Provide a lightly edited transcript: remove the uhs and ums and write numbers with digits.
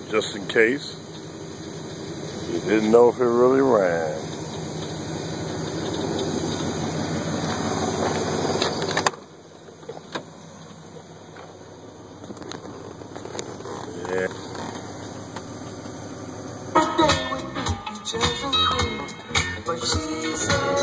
just in case you didn't know if it really ran. Yeah. But she said